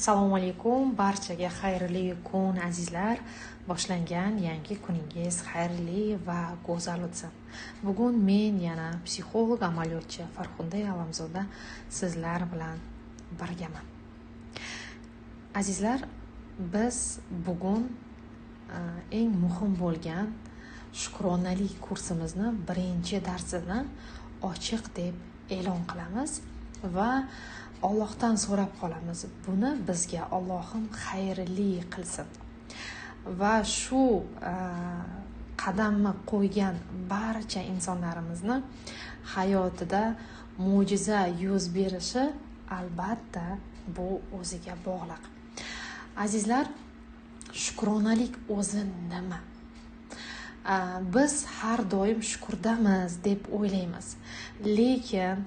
Assalomu alaykum, barchaga xayrli kun azizlar. Boshlangan yangi kuningiz xayrli va go'zal o'tsin. Bugun men yana psixolog amaliyotchi Farxunda Alamzoda sizlar bilan birgaman. Azizlar, biz bugun eng muhim bo'lgan shukronalik kursimizni birinchi darsini ochiq deb e'lon qilamiz va Allohdan so'rab qolamiz. Buni bizga Allohim xayrli qilsin. Va shu qadamni qo'ygan barcha insonlarimizni hayotida mo'jiza yuz berishi albatta bu o'ziga bog'liq. Azizlar, shukronalik o'zi nima? Biz har doim shukrdamiz deb o'ylaymiz. Lekin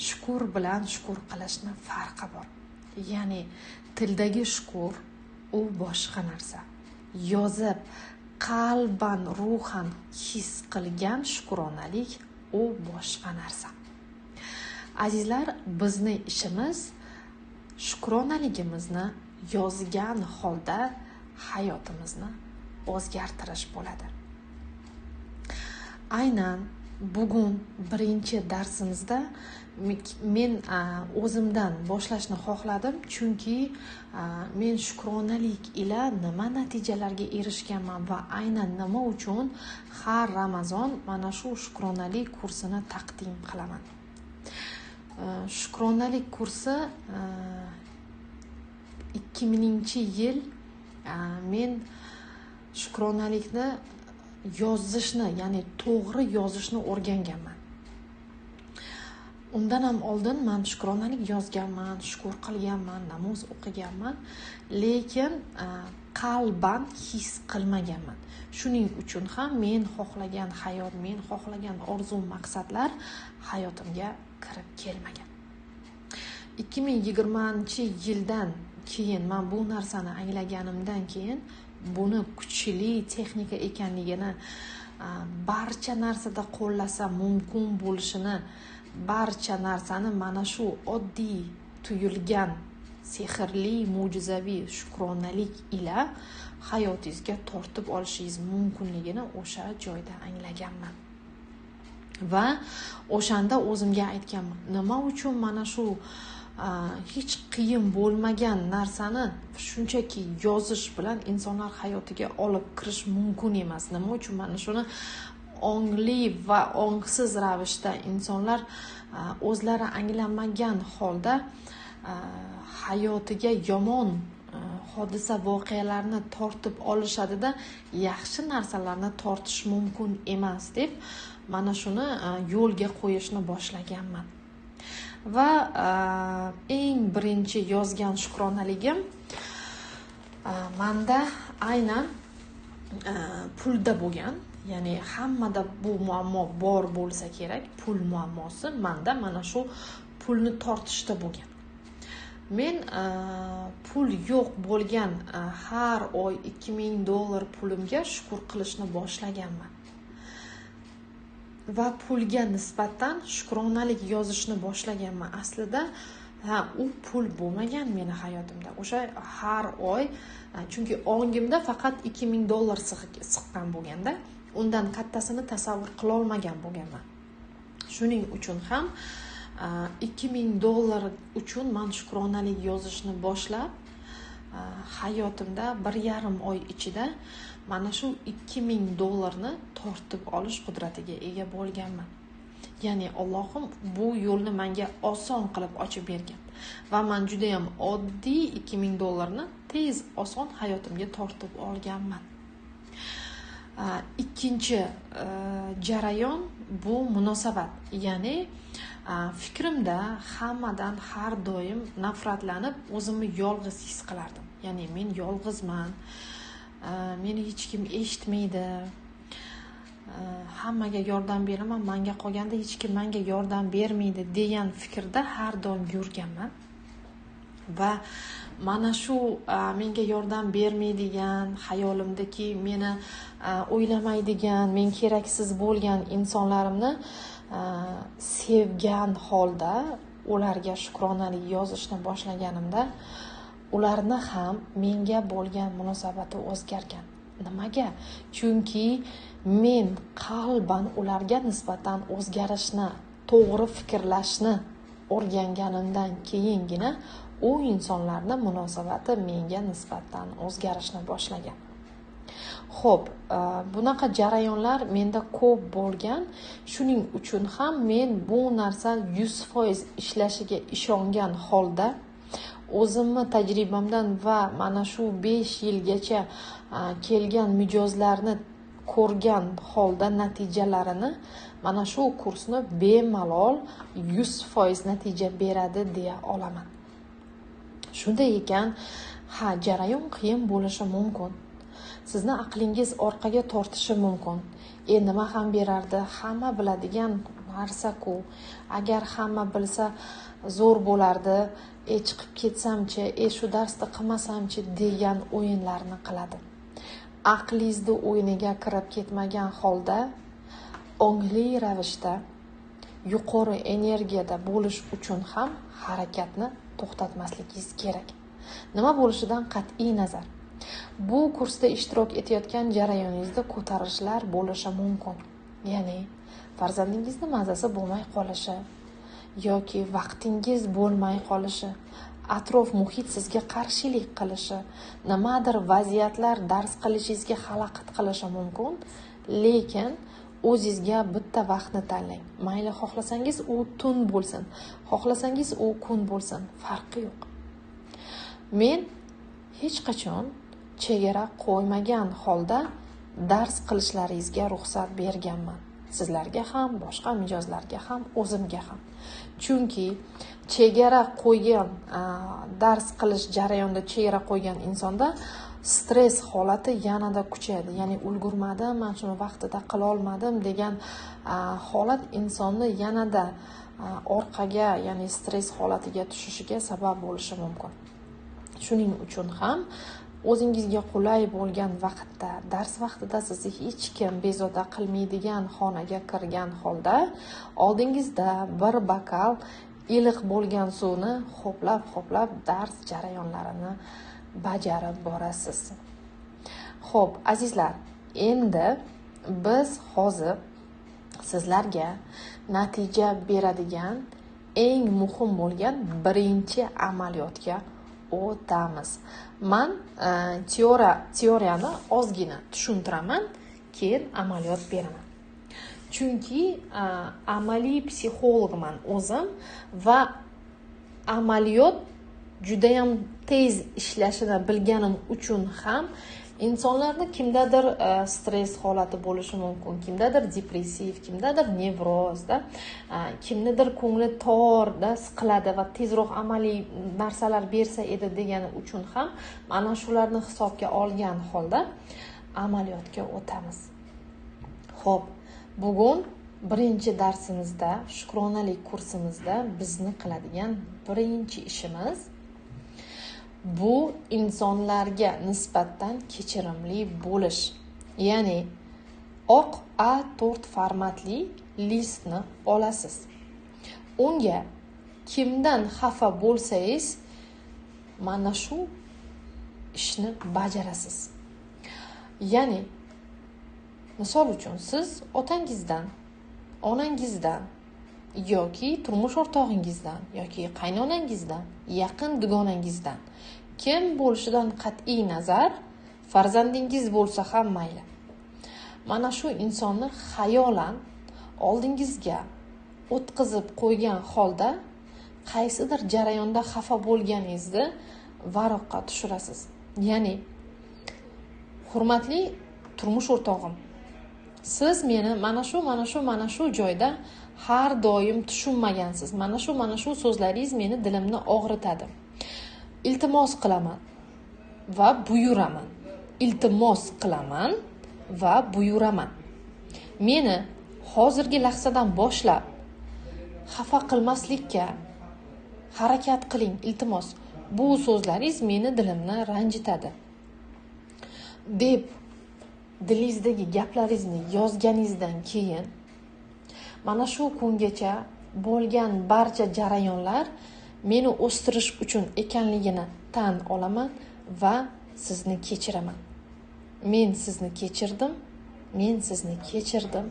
shukur bilan shukur qilishning farqi bor. Ya'ni tildagi shukur u boshqa narsa. Yozib, qalban, ruhan his qilgan shukronalik u boshqa narsa. Azizlar, bizning ishimiz shukronaligimizni yozgan holda hayotimizni o'zgartirish bo'ladi. Aynan bugun birinchi darsimizda men o'zimdan boshlashni xohladim, chunki men shukronalik ila nima natijalarga erishganman va aynan nima uchun har Ramazon mana shu shukronalik kursini taqdim qilaman. Shukronalik kursi 2000-yil men shukronalikni yozishni, ya'ni to'g'ri yozishni o'rganganman. Undan ham oldin men shukronalik yozganman, shukur qilganman, namoz o'qiganman, lekin qalban his qilmaganman. Shuning uchun ham men xohlagan hayot, men xohlagan orzu maqsadlar hayotimga kirib kelmagan. 2020-yildan keyin men bu narsani anglaganimdan keyin buni kuchli texnika ekanligini, barcha narsada qo'llasa mumkin bo'lishini, barcha narsani mana shu oddiy tuyulgan sehrli, mo'jizaviy shukronalik ila hayotingizga tortib olishingiz mumkinligini o'sha joyda anglaganman. Va o'shanda o'zimga aytganman, nima uchun mana shu hech qiyin bo'lmagan narsani shunchaki yozish bilan insonlar hayotiga olib kirish mumkin emas. Nima uchun mana shuni ongli va ongsiz ravishda insonlar o'zlari anglamagan holda hayotiga yomon hodisa voqealarni tortib olishadida, yaxshi narsalarni tortish mumkin emas deb mana shuni yo'lga qo'yishni boshlaganman. Va eng birinchi yozgan shukronaligim menda aynan pulda bo'lgan. Ya'ni hammada bu muammo bor bo'lsa kerak, pul muammosi menda mana shu pulni tortishda bo'lgan. Men pul yo'q bo'lgan har oy $2000 pulimga shukur qilishni boshlaganman. Va pulga nisbatan shukronalik yozishni boshlaganman. Aslida u pul bo'lmagan meni hayotimda. O'sha har oy, chunki ongimda faqat $2000 siqqan bo'lganda, undan kattasini tasavvur qila olmagan bo'lganman. Shuning uchun ham $2000 uchun men shukronalik yozishni boshlab, hayotimda 1,5 oy ichida mana shu $2000 ni tortib olish qudratiga ega bo'lganman. Ya'ni Allohim bu yo'lni menga oson qilib ochib bergan va men juda ham oddiy $2000 ni tez, oson hayotimga tortib olganman. Ikkinchi jarayon bu munosabat. Ya'ni fikrimda hammadan har doim nafratlanib, o'zimni yolg'iz his qilardim. Ya'ni men yolg'izman, meni hech kim eshitmaydi, hammaga yordam beraman, menga qolganda hech kim menga yordam bermaydi degan fikrda har doim yurganman. Va mana shu menga yordam bermaydigan, hayolimdagi meni o'ylamaydigan, men keraksiz bo'lgan insonlarimni sevgan holda ularga shukronalik yozishni boshlaganimda ularni ham menga bo'lgan munosabati o'zgargan. Nimaga? Chunki men qalban ularga nisbatan o'zgarishni, to'g'ri fikrlashni o'rganganimdan keyingina u insonlarning munosabati menga nisbatan o'zgarishni boshlagan. Xo'p, bunaqa jarayonlar menda ko'p bo'lgan. Shuning uchun ham men bu narsa 100% ishlashiga ishongan holda o'zimni tajribamdan va mana shu 5 yilgacha kelgan mijozlarni ko'rgan holda natijalarini mana shu kursni bemalol 100% natija beradi deya olaman. Shunday ekan, jarayon qiyin bo'lishi mumkin. Sizni aqlingiz orqaga tortishi mumkin. Nima ham berardi? Hamma biladigan narsa-ku. Agar hamma bilsa zo'r bo'lardi. Chiqib ketsam-chi, shu darsni qilmasam-chi degan o'yinlarni qiladi. Aqlingizni o'yiniga kirib ketmagan holda ongli ravishda yuqori energiyada bo'lish uchun ham harakatni to'xtatmasligingiz kerak. Nima bo'lishidan qat'iy nazar, bu kursda ishtirok etayotgan jarayoningizda ko'tarilishlar bo'lishi mumkin. Ya'ni farzandingizni mazasi bo'lmay qolishi yoki vaqtingiz bo'lmay qolishi, atrof muhit sizga qarshilik qilishi, nimadir vaziyatlar dars qilishingizga xalaqit qilishi mumkin, lekin o'zingizga bitta vaqtni tanlang. Mayli xohlasangiz u tun bo'lsin, xohlasangiz u kun bo'lsin, farqi yo'q. Men hech qachon chegara qo'ymagan holda dars qilishlaringizga ruxsat berganman. Sizlarga ham, boshqa mijozlarga ham, o'zimga ham. Chunki chegara qo'ygan, dars qilish jarayonida chegara qo'ygan insonda stress holati yanada kuchayadi. Ya'ni ulgurmadim, men shuni vaqtida qila olmadim degan holat insonni yanada orqaga, ya'ni stress holatiga tushishiga sabab bo'lishi mumkin. Shuning uchun ham o'zingizga qulay bo'lgan vaqtda, dars vaqtida sizni hech kim bezovta qilmaydigan xonaga kirgan holda oldingizda bir bakal iliq bo'lgan suvni ho'plab dars jarayonlarini bajarib borasiz. Xo'p, azizlar, endi biz hozir sizlarga natija beradigan eng muhim bo'lgan birinchi amaliyotga o'tamiz. Men teoriyani ozgina tushuntiraman, keyin amaliyot beraman. Chunki amaliy psixologman o'zim va amaliyot juda ham tez ishlashini bilganim uchun ham insonlarda kimdadir stress holati bo'lishi mumkin, kimdadir depressiv, kimdadir nevrozda, kimnidir ko'ngli torda siqiladi va tezroq amaliy narsalar bersa edi degani uchun ham mana shularni hisobga olgan holda amaliyotga o'tamiz. Xo'p, bugun birinchi darsimizda, shukronalik kursimizda bizni qiladigan birinchi ishimiz bu insonlarga nisbatan kechirimli bo'lish. Ya'ni oq A4 formatli listni olasiz. Unga kimdan xafa bo'lsangiz, mana shu ishni bajarasiz. Ya'ni misol uchun siz otangizdan, onangizdan yoki turmush o'rtog'ingizdan yoki qaynonangizdan, yaqin dugonangizdan kim bo'lishidan qat'iy nazar, farzandingiz bo'lsa ham mayli. Mana shu insonni xayolan oldingizga o'tkazib qo'ygan holda qaysidir jarayonda xafa bo'lganingizni varaqqa tushirasiz. Ya'ni hurmatli turmush o'rtog'im, siz meni mana shu joyda har doim tushunmagansiz. Mana shu so'zlaringiz meni dilimni og'ritadi. Iltimos qilaman va buyuraman. Iltimos qilaman va buyuraman. Meni hozirgi lahzadan boshlab xafa qilmaslikka harakat qiling, iltimos. Bu so'zlaringiz meni dilimni ranjitadi deb dilingizdagi gaplaringizni yozganingizdan keyin mana shu kungacha bo'lgan barcha jarayonlar meni o'stirish uchun ekanligini tan olaman va sizni kechiraman. Men sizni kechirdim, men sizni kechirdim,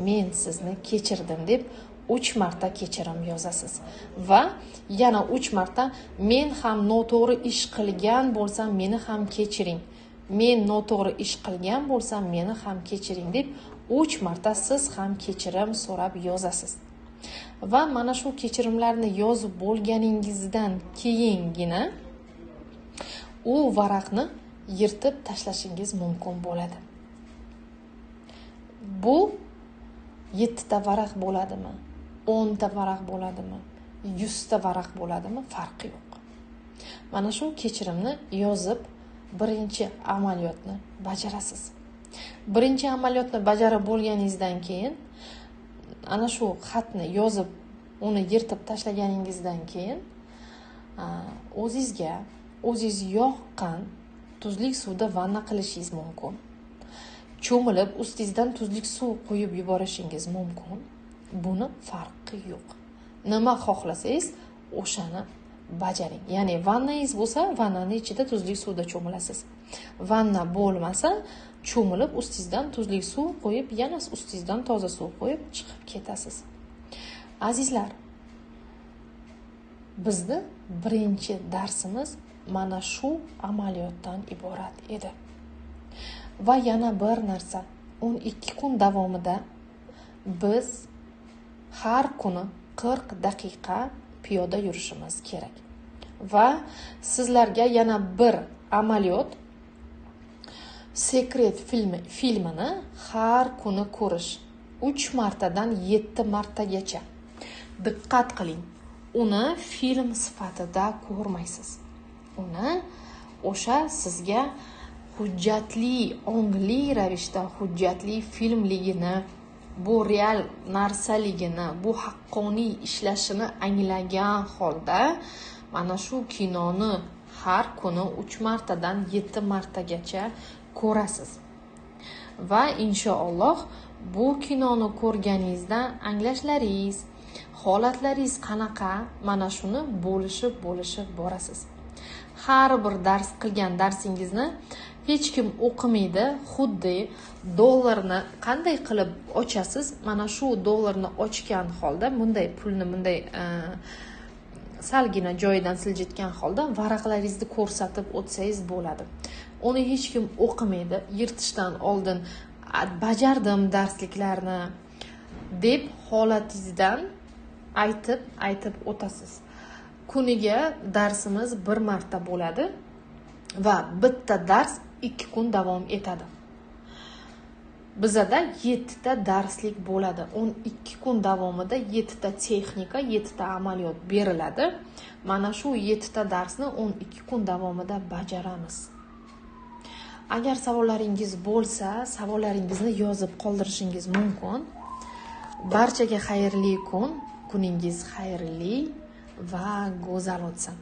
men sizni kechirdim deb 3 marta kechirim yozasiz va yana 3 marta men ham noto'g'ri ish qilgan bo'lsam meni ham kechiring. Men noto'g'ri ish qilgan bo'lsam meni ham kechiring deb 3 marta siz ham kechirim so'rab yozasiz. Va mana shu kechirimlarni yozib bo'lganingizdan keyingina u varaqni yirtib tashlashingiz mumkin bo'ladi. Bu 7 ta varaq bo'ladimi? 10 ta varaq bo'ladimi? 100 ta varaq bo'ladimi? Farqi yo'q. Mana shu kechirimni yozib birinchi amaliyotni bajarasiz. Birinchi amaliyotni bajarib bo'lganingizdan keyin ana shu xatni yozib uni yirtib tashlaganingizdan keyin o'zingizga o'zingiz yoqqan tuzli suvda vanna qilishingiz mumkin. Cho'milib ustingizdan tuzli suv qo'yib yuborishingiz mumkin. Buni farqi yo'q. Nima xohlasangiz o'shani bajaring. Ya'ni vannangiz bo'lsa, vannani ichida tuzli suvda cho'milasiz. Vanna bo'lmasa, cho'milib ustingizdan tuzli suv qo'yib, yana ustingizdan toza suv qo'yib chiqib ketasiz. Azizlar, bizni birinchi darsimiz mana shu amaliyotdan iborat edi. Va yana bir narsa, 12 kun davomida biz har kuni 40 daqiqa piyoda yurishimiz kerak. Va sizlarga yana bir amaliyot, Secret filmini har kuni ko'rish 3 martadan 7 martagacha. Diqqat qiling, uni film sifatida ko'rmaysiz. Uni o'sha sizga hujjatli, ongli ravishda hujjatli filmligini, bu real narsaligini, bu haqqoniy ishlashini anglagan holda mana shu kinoni har kuni 3 martadan 7 martagacha ko'rasiz. Va inshaalloh bu kinoni ko'rganingizda anglashlaringiz, holatlaringiz qanaqa, mana shuni bo'lishib borasiz. Har bir dars qilgan darsingizni hech kim o'qimaydi. Xuddi dollarni qanday qilib ochasiz? Mana shu dollarni ochgan holda bunday pulni bunday salgina joyidan siljitgan holda varaqlaringizni ko'rsatib o'tsangiz bo'ladi. Uni hech kim o'qimaydi. Yirtishdan oldin bajardim darsliklarni deb holatingizdan aytib o'tasiz. Kuniga darsimiz 1 marta bo'ladi va bitta dars 2 kun davom etadi. Bizada 7 ta darslik bo'ladi. 12 kun davomida 7 ta texnika, 7 ta amaliyot beriladi. Mana shu 7 ta darsni 12 kun davomida bajaramiz. Agar savollaringiz bo'lsa, savollaringizni yozib qoldirishingiz mumkin. Barchaga xayrli kun, kuningiz xayrli va go'zal o'tsin.